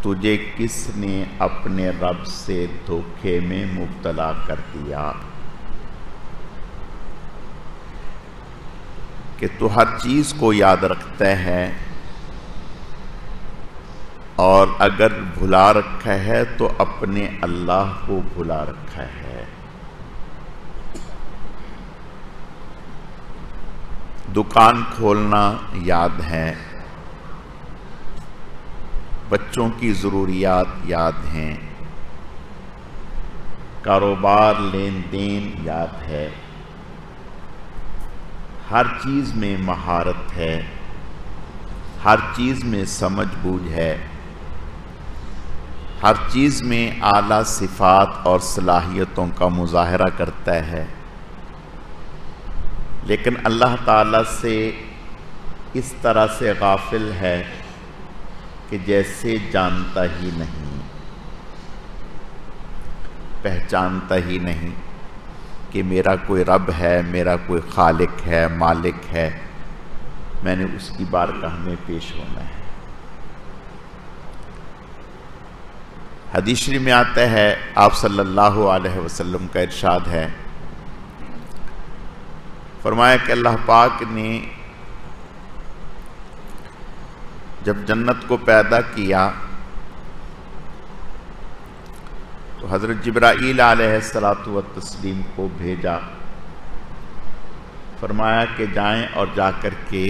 تجھے کس نے اپنے رب سے دھوکے میں مبتلا کر دیا کہ تو ہر چیز کو یاد رکھتا ہے اور اگر بھلا رکھا ہے تو اپنے اللہ کو بھلا رکھا ہے۔ دکان کھولنا یاد ہے، بچوں کی ضروریات یاد ہیں، کاروبار لین دین یاد ہے، ہر چیز میں مہارت ہے، ہر چیز میں سمجھ بوجھ ہے، ہر چیز میں اعلیٰ صفات اور صلاحیتوں کا مظاہرہ کرتا ہے، لیکن اللہ تعالیٰ سے اس طرح سے غافل ہے کہ جیسے جانتا ہی نہیں، پہچانتا ہی نہیں کہ میرا کوئی رب ہے، میرا کوئی خالق ہے، مالک ہے، میں نے اس کی بارگاہ میں پیش ہونا ہے۔ حدیث شریف میں آتا ہے، آپ صلی اللہ علیہ وسلم کا ارشاد ہے، فرمایا کہ اللہ پاک نے جب جنت کو پیدا کیا تو حضرت جبرائیل علیہ السلام کو بھیجا، فرمایا کہ جائیں اور جا کر کے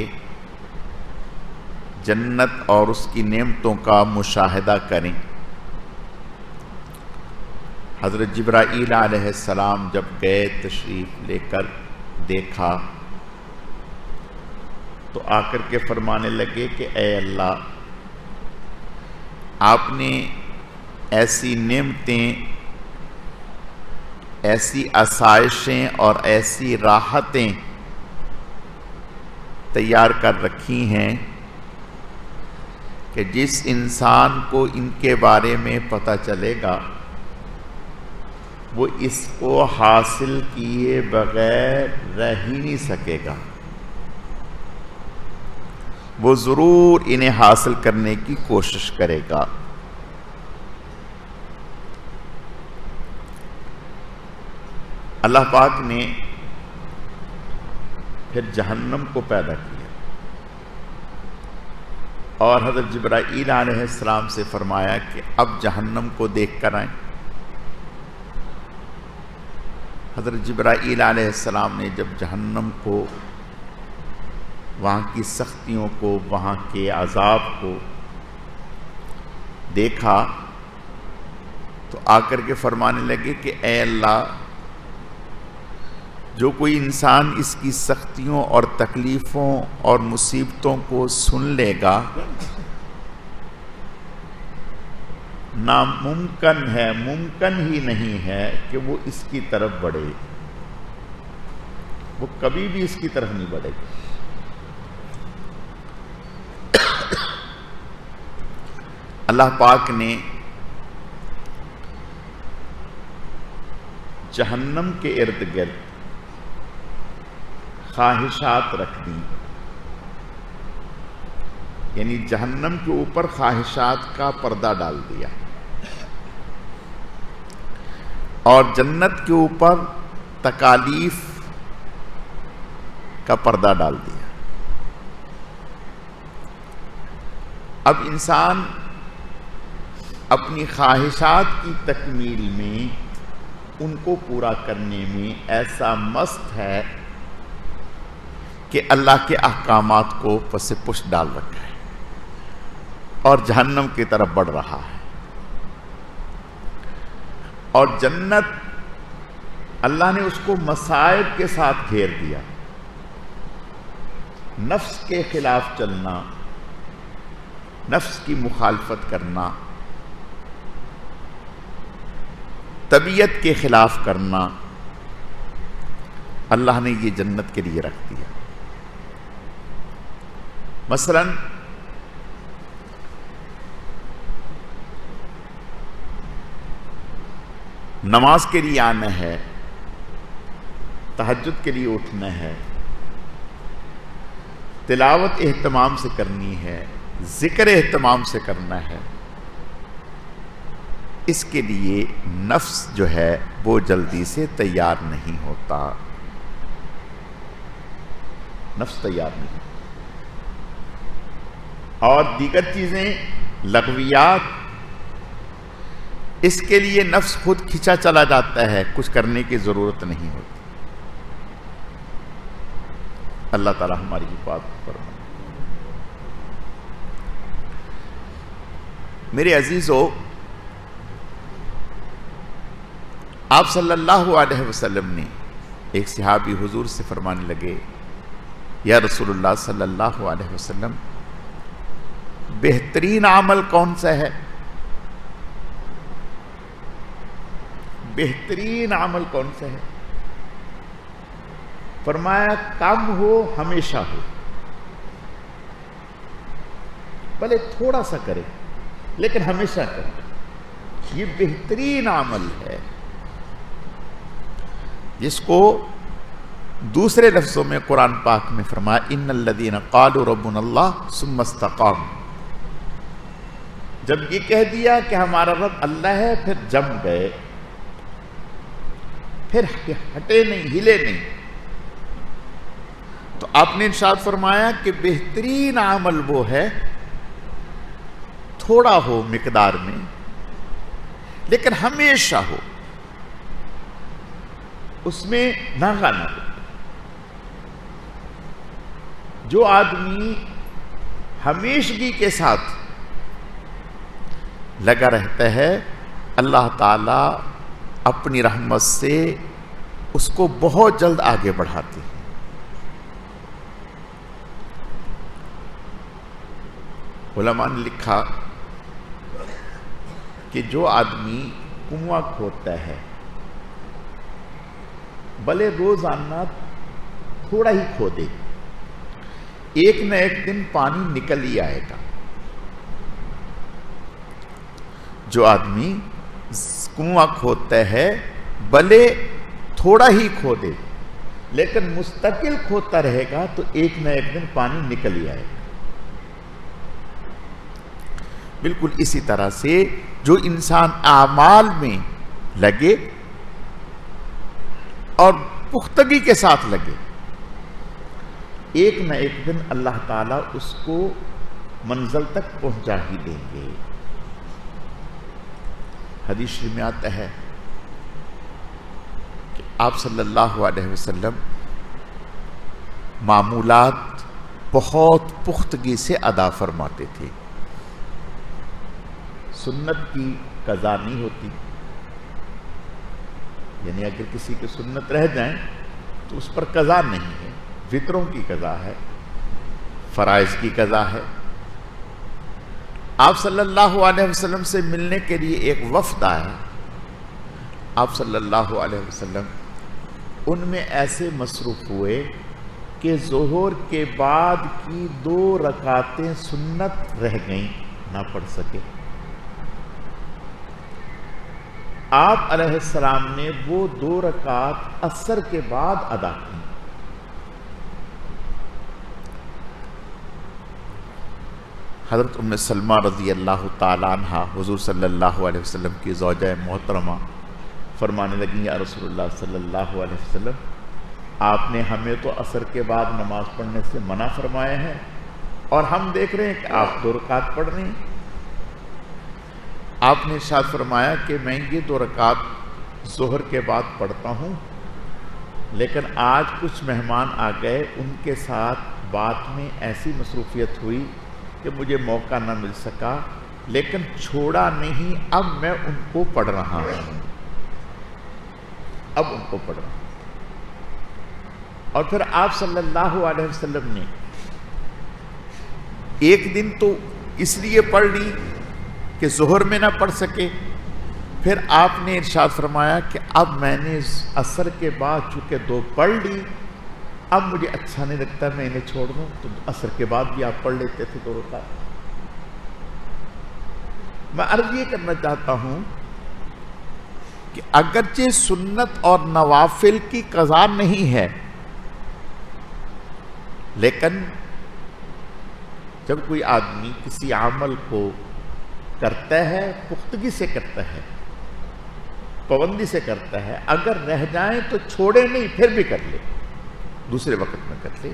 جنت اور اس کی نعمتوں کا مشاہدہ کریں۔ حضرت جبرائیل علیہ السلام جب گئے، تشریف لے کر دیکھا تو آ کر کے فرمانے لگے کہ اے اللہ، آپ نے ایسی نعمتیں، ایسی آسائشیں اور ایسی راحتیں تیار کر رکھی ہیں کہ جس انسان کو ان کے بارے میں پتہ چلے گا وہ اس کو حاصل کیے بغیر رہ ہی نہیں سکے گا، وہ ضرور انہیں حاصل کرنے کی کوشش کرے گا۔ اللہ پاک نے پھر جہنم کو پیدا کیا اور حضرت جبرائیل علیہ السلام سے فرمایا کہ اب جہنم کو دیکھ کر آئیں۔ حضرت جبرائیل علیہ السلام نے جب جہنم کو، وہاں کی سختیوں کو، وہاں کے عذاب کو دیکھا تو آ کر کے فرمانے لگے کہ اے اللہ، جو کوئی انسان اس کی سختیوں اور تکلیفوں اور مصیبتوں کو سن لے گا، ناممکن ہے، ممکن ہی نہیں ہے کہ وہ اس کی طرف بڑھے، وہ کبھی بھی اس کی طرف نہیں بڑھے گا۔ اللہ پاک نے جہنم کے ارد گرد خواہشات رکھ دی، یعنی جہنم کے اوپر خواہشات کا پردہ ڈال دیا اور جنت کے اوپر تکالیف کا پردہ ڈال دیا۔ اب انسان اپنی خواہشات کی تکمیل میں، ان کو پورا کرنے میں ایسا مست ہے کہ اللہ کے احکامات کو پس پش ڈال رکھا ہے اور جہنم کی طرف بڑھ رہا ہے۔ اور جنت، اللہ نے اس کو مصائب کے ساتھ گھیر دیا، نفس کے خلاف چلنا، نفس کی مخالفت کرنا، طبیعت کے خلاف کرنا، اللہ نے یہ جنت کے لیے رکھ دیا۔ مثلا نماز کے لیے آنا ہے، تہجد کے لیے اٹھنا ہے، تلاوت اہتمام سے کرنی ہے، ذکر اہتمام سے کرنا ہے، اس کے لیے نفس جو ہے وہ جلدی سے تیار نہیں ہوتا، نفس تیار نہیں، اور دیگر چیزیں لغویات اس کے لیے نفس خود کھینچا چلا جاتا ہے، کچھ کرنے کی ضرورت نہیں ہوتی۔ اللہ تعالی ہماری حفاظت فرمائے۔ میرے عزیزو، آپ صلی اللہ علیہ وسلم نے ایک صحابی حضور سے فرمانے لگے، یا رسول اللہ صلی اللہ علیہ وسلم، بہترین عمل کون سا ہے؟ بہترین عمل کون سا ہے؟ فرمایا کم ہو ہمیشہ ہو، بھلے تھوڑا سا کرے لیکن ہمیشہ کرے، یہ بہترین عمل ہے، جس کو دوسرے لفظوں میں قرآن پاک میں فرمایا ان الذین قالوا ربنا اللہ ثم استقاموا، جب یہ کہہ دیا کہ ہمارا رب اللہ ہے پھر جم گئے، پھر ہٹے نہیں، ہلے نہیں، تو آپ نے ارشاد فرمایا کہ بہترین عمل وہ ہے تھوڑا ہو مقدار میں لیکن ہمیشہ ہو، اس میں ناغہ نہ ہو۔ جو آدمی ہمیشگی کے ساتھ لگا رہتا ہے، اللہ تعالی اپنی رحمت سے اس کو بہت جلد آگے بڑھاتے ہیں۔ علماء نے لکھا کہ جو آدمی کنواں کھودتا ہے، بھلے روزانہ تھوڑا ہی کھودے، ایک نہ ایک دن پانی نکل ہی آئے گا۔ جو آدمی کنواں کھودتا ہے بھلے تھوڑا ہی کھودے لیکن مستقل کھودتا رہے گا تو ایک نہ ایک دن پانی نکل ہی آئے گا۔ بالکل اسی طرح سے جو انسان اعمال میں لگے اور پختگی کے ساتھ لگے، ایک نہ ایک دن اللہ تعالیٰ اس کو منزل تک پہنچا ہی دیں گے۔ حدیث شریف میں آتا ہے کہ آپ صلی اللہ علیہ وسلم معمولات بہت پختگی سے ادا فرماتے تھے، سنت کی قضا نہیں ہوتی، یعنی اگر کسی کی سنت رہ جائیں تو اس پر قضا نہیں ہے، وطروں کی قضا ہے، فرائض کی قضا ہے۔ آپ صلی اللہ علیہ وسلم سے ملنے کے لیے ایک وفد آیا، آپ صلی اللہ علیہ وسلم ان میں ایسے مصروف ہوئے کہ ظہر کے بعد کی 2 رکعتیں سنت رہ گئیں، نہ پڑھ سکے۔ آپ علیہ السلام نے وہ 2 رکعت عصر کے بعد ادا کی۔ حضرت ام سلمہ رضی اللہ تعالیٰ عنہ حضور صلی اللہ علیہ وسلم کی زوجہ محترمہ فرمانے لگی، یا رسول اللہ صلی اللہ علیہ وسلم، آپ نے ہمیں تو عصر کے بعد نماز پڑھنے سے منع فرمایا ہے اور ہم دیکھ رہے ہیں کہ آپ 2 رکعت پڑھ رہے ہیں۔ آپ نے ارشاد فرمایا کہ میں یہ 2 رکعت ظہر کے بعد پڑھتا ہوں، لیکن آج کچھ مہمان آ گئے، ان کے ساتھ بات میں ایسی مصروفیت ہوئی کہ مجھے موقع نہ مل سکا، لیکن چھوڑا نہیں، اب میں ان کو پڑھ رہا ہوں، اب ان کو پڑھ رہا ہوں۔ اور پھر آپ صلی اللہ علیہ وسلم نے ایک دن تو اس لیے پڑھ لی کہ ظہر میں نہ پڑھ سکے، پھر آپ نے ارشاد فرمایا کہ اب میں نے عصر کے بعد چونکہ 2 پڑھ لی، اب مجھے اچھا نہیں لگتا میں انہیں چھوڑ دوں، تو عصر کے بعد بھی آپ پڑھ لیتے تھے 2 رکعت۔ میں عرض یہ کرنا چاہتا ہوں کہ اگرچہ سنت اور نوافل کی قضا نہیں ہے، لیکن جب کوئی آدمی کسی عمل کو کرتا ہے پختگی سے کرتا ہے، پابندی سے کرتا ہے، اگر رہ جائیں تو چھوڑے نہیں، پھر بھی کر لے، دوسرے وقت میں کر لے،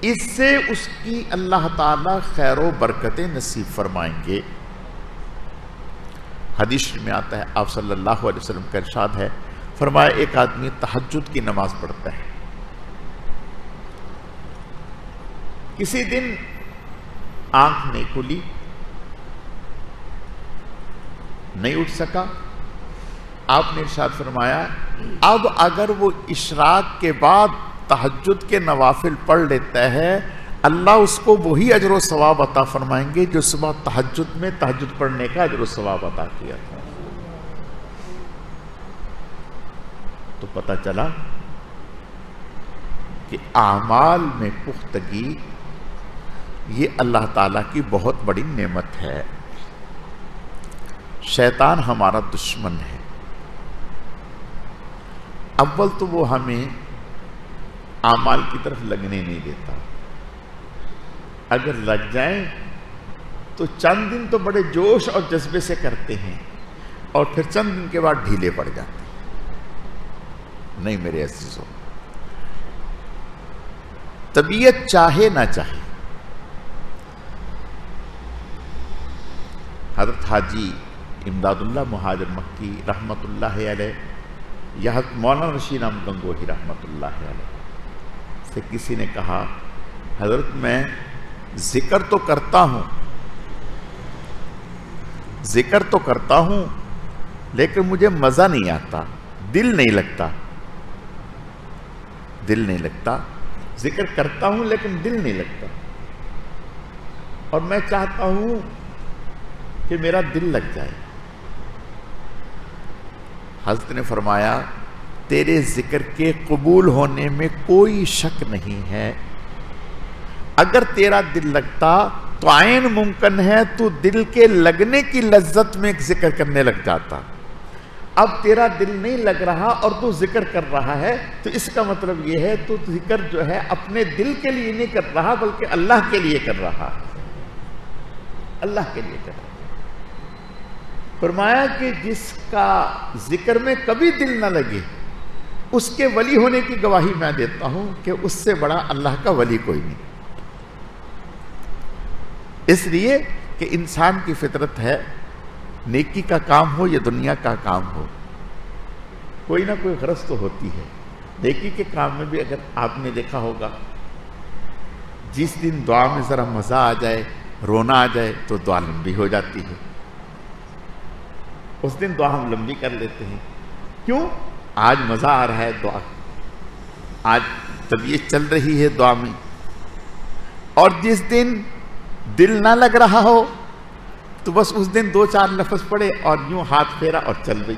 اس سے اس کی اللہ تعالیٰ خیر و برکتیں نصیب فرمائیں گے۔ حدیث میں آتا ہے، آپ صلی اللہ علیہ وسلم کا ارشاد ہے، فرمایا ایک آدمی تہجد کی نماز پڑھتا ہے، کسی دن آنکھ نہیں کھلی، نہیں اٹھ سکا، آپ نے ارشاد فرمایا اب اگر وہ اشراق کے بعد تہجد کے نوافل پڑھ لیتا ہے، اللہ اس کو وہی اجر و ثواب عطا فرمائیں گے جو صبح تہجد میں تہجد پڑھنے کا اجر و ثواب عطا کیا تھا۔ تو پتہ چلا کہ اعمال میں پختگی یہ اللہ تعالیٰ کی بہت بڑی نعمت ہے۔ شیطان ہمارا دشمن ہے، اول تو وہ ہمیں اعمال کی طرف لگنے نہیں دیتا، اگر لگ جائیں تو چند دن تو بڑے جوش اور جذبے سے کرتے ہیں اور پھر چند دن کے بعد ڈھیلے پڑ جاتے ہیں۔ نہیں میرے عزیزو، طبیعت چاہے نہ چاہے، حضرت حاجی امداد اللہ مہاجر مکی رحمت اللہ علیہ یا حضرت مولانا رشید احمد گنگوہی رحمت اللہ علیہ سے کسی نے کہا، حضرت میں ذکر تو کرتا ہوں لیکن مجھے مزہ نہیں آتا، دل نہیں لگتا، ذکر کرتا ہوں لیکن دل نہیں لگتا، اور میں چاہتا ہوں کہ میرا دل لگ جائے۔ حضرت نے فرمایا تیرے ذکر کے قبول ہونے میں کوئی شک نہیں ہے، اگر تیرا دل لگتا تو عین ممکن ہے تو دل کے لگنے کی لذت میں ذکر کرنے لگ جاتا، اب تیرا دل نہیں لگ رہا اور تو ذکر کر رہا ہے، تو اس کا مطلب یہ ہے تو ذکر جو ہے اپنے دل کے لیے نہیں کر رہا بلکہ اللہ کے لیے کر رہا، اللہ کے لیے کر رہا۔ فرمایا کہ جس کا ذکر میں کبھی دل نہ لگے اس کے ولی ہونے کی گواہی میں دیتا ہوں کہ اس سے بڑا اللہ کا ولی کوئی نہیں، اس لیے کہ انسان کی فطرت ہے نیکی کا کام ہو یا دنیا کا کام ہو، کوئی نہ کوئی غرض تو ہوتی ہے۔ نیکی کے کام میں بھی اگر آپ نے دیکھا ہوگا، جس دن دعا میں ذرا مزہ آ جائے، رونا آ جائے تو دعا لمبی ہو جاتی ہے، اس دن دعا ہم لمبی کر لیتے ہیں، کیوں؟ آج مزہ آ رہا ہے دعا، آج طبیعت چل رہی ہے دعا میں، اور جس دن دل نہ لگ رہا ہو تو بس اس دن دو چار لفظ پڑے اور یوں ہاتھ پھیرا اور چل گئی،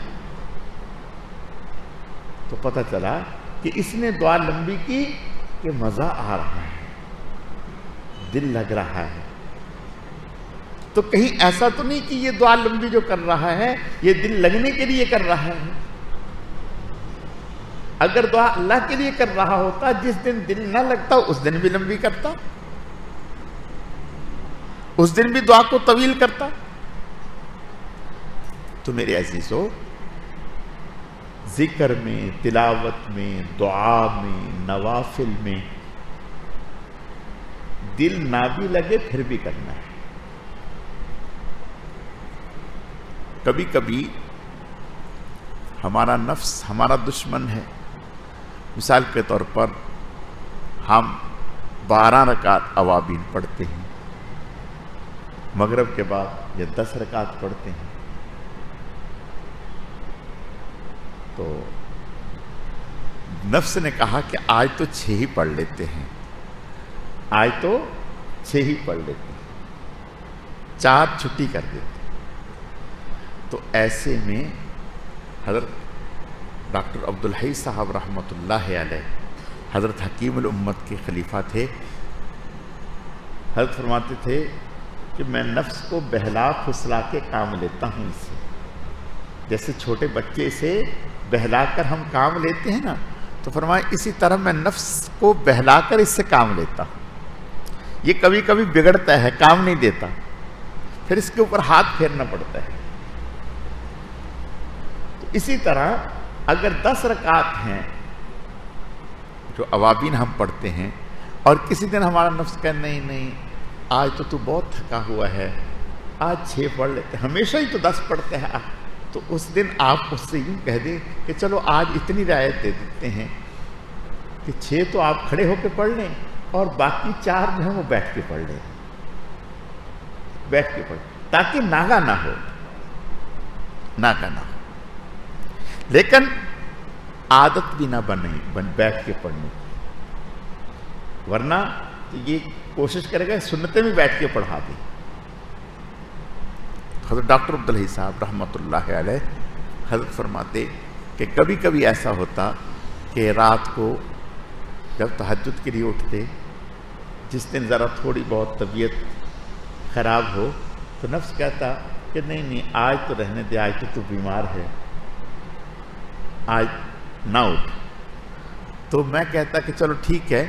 تو پتہ چلا کہ اس نے دعا لمبی کی کہ مزہ آ رہا ہے، دل لگ رہا ہے۔ تو کہیں ایسا تو نہیں کہ یہ دعا لمبی جو کر رہا ہے یہ دل لگنے کے لیے کر رہا ہے، اگر دعا اللہ کے لیے کر رہا ہوتا، جس دن دل نہ لگتا اس دن بھی لمبی کرتا، اس دن بھی دعا کو طویل کرتا۔ تو میرے عزیزو، ذکر میں، تلاوت میں، دعا میں، نوافل میں دل نہ بھی لگے پھر بھی کرنا ہے۔ کبھی کبھی ہمارا نفس ہمارا دشمن ہے، مثال کے طور پر ہم 12 رکعت اوابین پڑھتے ہیں، مغرب کے بعد یا 10 رکعت پڑھتے ہیں، تو نفس نے کہا کہ آج تو 6 ہی پڑھ لیتے ہیں، آج تو 6 ہی پڑھ لیتے ہیں، 4 چھٹی کر دیتے ہیں۔ تو ایسے میں حضرت ڈاکٹر عبدالحی صاحب رحمۃ اللہ علیہ، حضرت حکیم الامت کے خلیفہ تھے، حضرت فرماتے تھے کہ میں نفس کو بہلا پھسلا کے کام لیتا ہوں، اس سے جیسے چھوٹے بچے سے بہلا کر ہم کام لیتے ہیں نا، تو فرمایا اسی طرح میں نفس کو بہلا کر اس سے کام لیتا ہوں، یہ کبھی کبھی بگڑتا ہے، کام نہیں دیتا، پھر اس کے اوپر ہاتھ پھیرنا پڑتا ہے. تو اسی طرح اگر 10 رکعت ہیں جو اوابین ہم پڑھتے ہیں اور کسی دن ہمارا نفس کہے نہیں آج تو بہت تھکا ہوا ہے، آج 6 پڑھ لیتے، ہمیشہ ہی تو 10 پڑھتے ہیں، تو اس دن آپ اس سے یوں کہہ دیں کہ چلو آج اتنی رعایت دے دیتے ہیں کہ 6 تو آپ کھڑے ہو کے پڑھ لیں اور باقی 4 جو ہیں وہ بیٹھ کے پڑھ لیں، بیٹھ کے پڑھ، تاکہ ناغا نہ ہو. لیکن عادت بھی نہ بنے بیٹھ کے پڑھنے کی، ورنہ یہ کوشش کرے گا سنتیں بھی بیٹھ کے پڑھا دیں. حضرت ڈاکٹر عبدالحی صاحب رحمۃ اللہ علیہ حضرت فرماتے کہ کبھی کبھی ایسا ہوتا کہ رات کو جب تہجد کے لیے اٹھتے، جس دن ذرا تھوڑی بہت طبیعت خراب ہو تو نفس کہتا کہ نہیں آج تو رہنے دے، آج تو بیمار ہے، آج نہ اٹھ. تو میں کہتا کہ چلو ٹھیک ہے،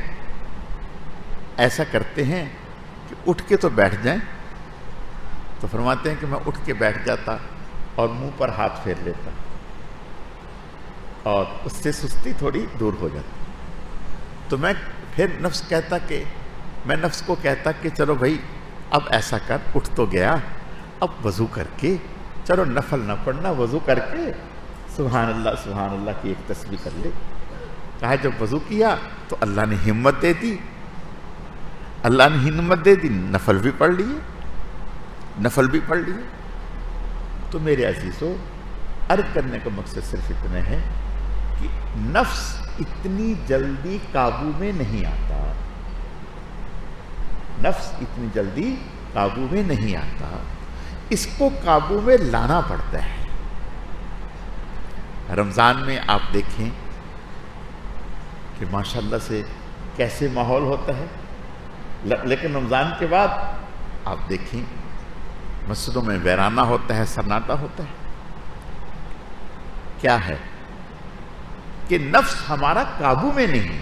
ایسا کرتے ہیں کہ اٹھ کے تو بیٹھ جائیں. تو فرماتے ہیں کہ میں اٹھ کے بیٹھ جاتا اور منہ پر ہاتھ پھیر لیتا اور اس سے سستی تھوڑی دور ہو جاتی. تو میں پھر نفس کو کہتا کہ چلو بھائی اب ایسا کر، اٹھ تو گیا، اب وضو کر کے، چلو نفل نہ پڑھنا، وضو کر کے سبحان اللہ کی ایک تسبیح کر لے. کہا جب وضو کیا تو اللہ نے ہمت دے دی، نفل بھی پڑھ لیے. تو میرے عزیزو، عرض کرنے کا مقصد صرف اتنا ہے کہ نفس اتنی جلدی قابو میں نہیں آتا، اس کو قابو میں لانا پڑتا ہے. رمضان میں آپ دیکھیں کہ ماشاءاللہ سے کیسے ماحول ہوتا ہے، لیکن رمضان کے بعد آپ دیکھیں مسجدوں میں ویرانہ ہوتا ہے، سناٹا ہوتا ہے. کیا ہے کہ نفس ہمارا قابو میں نہیں.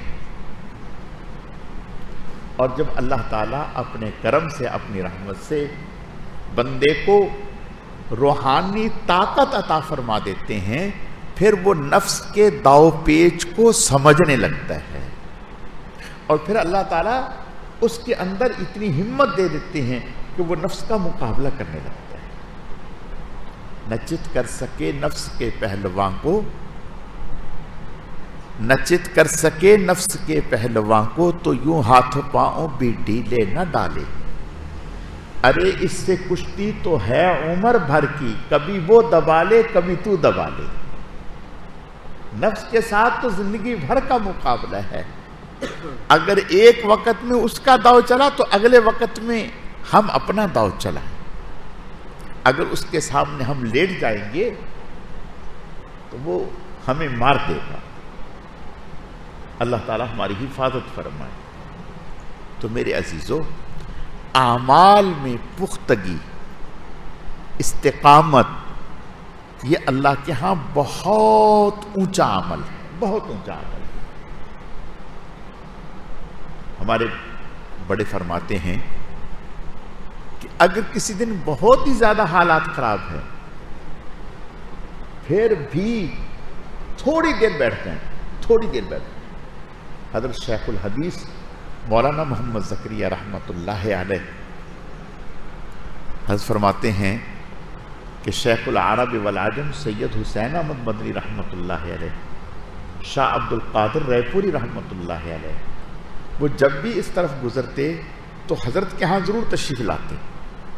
اور جب اللہ تعالیٰ اپنے کرم سے، اپنی رحمت سے بندے کو روحانی طاقت عطا فرما دیتے ہیں، پھر وہ نفس کے داؤ پیچ کو سمجھنے لگتا ہے، اور پھر اللہ تعالیٰ اس کے اندر اتنی ہمت دے دیتے ہیں کہ وہ نفس کا مقابلہ کرنے لگتا ہے. نہ چت کر سکے نفس کے پہلواں کو تو یوں ہاتھ پاؤں بھی ڈھیلے نہ ڈالے. ارے اس سے کشتی تو ہے عمر بھر کی، کبھی وہ دبا لے کبھی تو دبا لے. نفس کے ساتھ تو زندگی بھر کا مقابلہ ہے. اگر ایک وقت میں اس کا داؤ چلا تو اگلے وقت میں ہم اپنا داؤ چلائیں. اگر اس کے سامنے ہم لیٹ جائیں گے تو وہ ہمیں مار دے گا. اللہ تعالیٰ ہماری حفاظت فرمائے. تو میرے عزیزو، اعمال میں پختگی، استقامت، یہ اللہ کے ہاں بہت اونچا عمل ہے، بہت اونچا عمل ہے. ہمارے بڑے فرماتے ہیں کہ اگر کسی دن بہت ہی زیادہ حالات خراب ہیں، پھر بھی تھوڑی دیر بیٹھ جائیں. حضرت شیخ الحدیث مولانا محمد زکریا رحمۃ اللہ علیہ حضرت فرماتے ہیں کہ شیخ العرب والعجم سید حسین احمد مدنی رحمۃ اللہ علیہ، شاہ عبد القادر ریپوری رحمۃ اللہ علیہ، وہ جب بھی اس طرف گزرتے تو حضرت کے ہاں ضرور تشریف لاتے.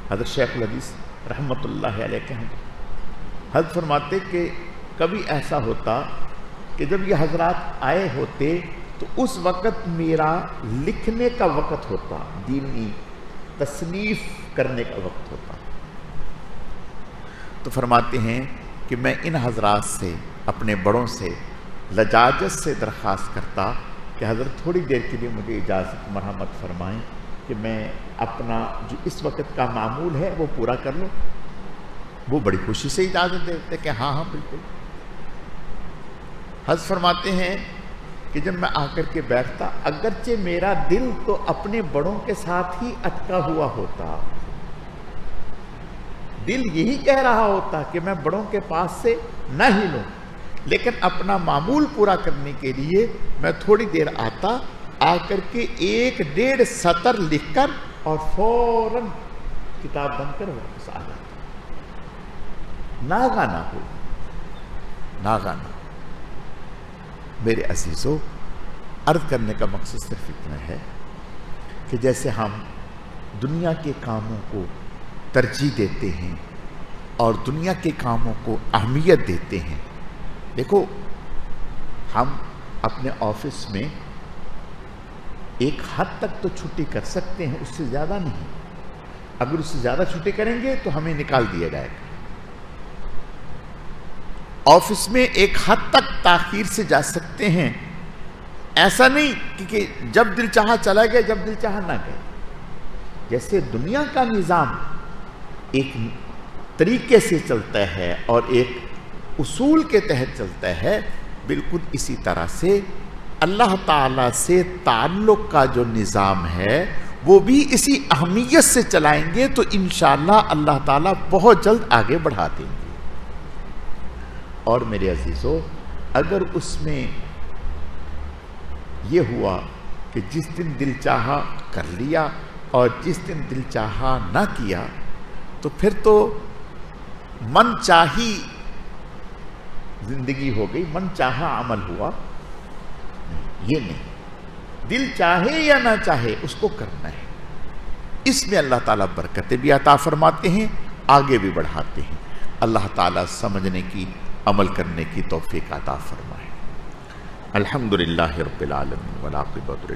حضرت شیخ الحدیث رحمۃ اللہ علیہ کے ہاں حضرت فرماتے کہ کبھی ایسا ہوتا کہ جب یہ حضرات آئے ہوتے تو اس وقت میرا لکھنے کا وقت ہوتا، دینی تصنیف کرنے کا وقت ہوتا. تو فرماتے ہیں کہ میں ان حضرات سے، اپنے بڑوں سے لجاجت سے درخواست کرتا کہ حضرت تھوڑی دیر کے لیے مجھے اجازت مرحمت فرمائیں کہ میں اپنا جو اس وقت کا معمول ہے وہ پورا کر لوں. وہ بڑی خوشی سے اجازت دیتے کہ ہاں بالکل. حضرت فرماتے ہیں کہ جب میں آ کر کے بیٹھتا، اگرچہ میرا دل تو اپنے بڑوں کے ساتھ ہی اٹکا ہوا ہوتا، دل یہی کہہ رہا ہوتا کہ میں بڑوں کے پاس سے نہ ہی لوں، لیکن اپنا معمول پورا کرنے کے لیے میں تھوڑی دیر آتا، آ کر کے 1-1.5 سطر لکھ کر اور فوراً کتاب بند کر واپس آ جاتا۔ ناگانا ہو، ناگانا۔ میرے عزیزو، عرض کرنے کا مقصد صرف اتنا ہے کہ جیسے ہم دنیا کے کاموں کو ترجیح دیتے ہیں اور دنیا کے کاموں کو اہمیت دیتے ہیں، دیکھو ہم اپنے آفس میں ایک حد تک تو چھٹی کر سکتے ہیں، اس سے زیادہ نہیں۔ اگر اس سے زیادہ چھٹی کریں گے تو ہمیں نکال دیا جائے گا۔ آفس میں ایک حد تک تاخیر سے جا سکتے ہیں، ایسا نہیں کہ جب دل چاہا چلا گیا، جب دل چاہا نہ گئے۔ جیسے دنیا کا نظام ایک طریقے سے چلتا ہے اور ایک اصول کے تحت چلتا ہے، بالکل اسی طرح سے اللہ تعالیٰ سے تعلق کا جو نظام ہے وہ بھی اسی اہمیت سے چلائیں گے تو انشاءاللہ اللہ تعالیٰ بہت جلد آگے بڑھا دیں گے۔ اور میرے عزیزو، اگر اس میں یہ ہوا کہ جس دن دل چاہا کر لیا اور جس دن دل چاہا نہ کیا، تو پھر تو من چاہی زندگی ہو گئی، من چاہا عمل ہوا۔ یہ نہیں، دل چاہے یا نہ چاہے اس کو کرنا ہے۔ اس میں اللہ تعالیٰ برکتیں بھی عطا فرماتے ہیں، آگے بھی بڑھاتے ہیں۔ اللہ تعالیٰ سمجھنے کی، عمل کرنے کی توفیق عطا فرمائے۔ الحمدللہ رب العالمین والعاقبۃ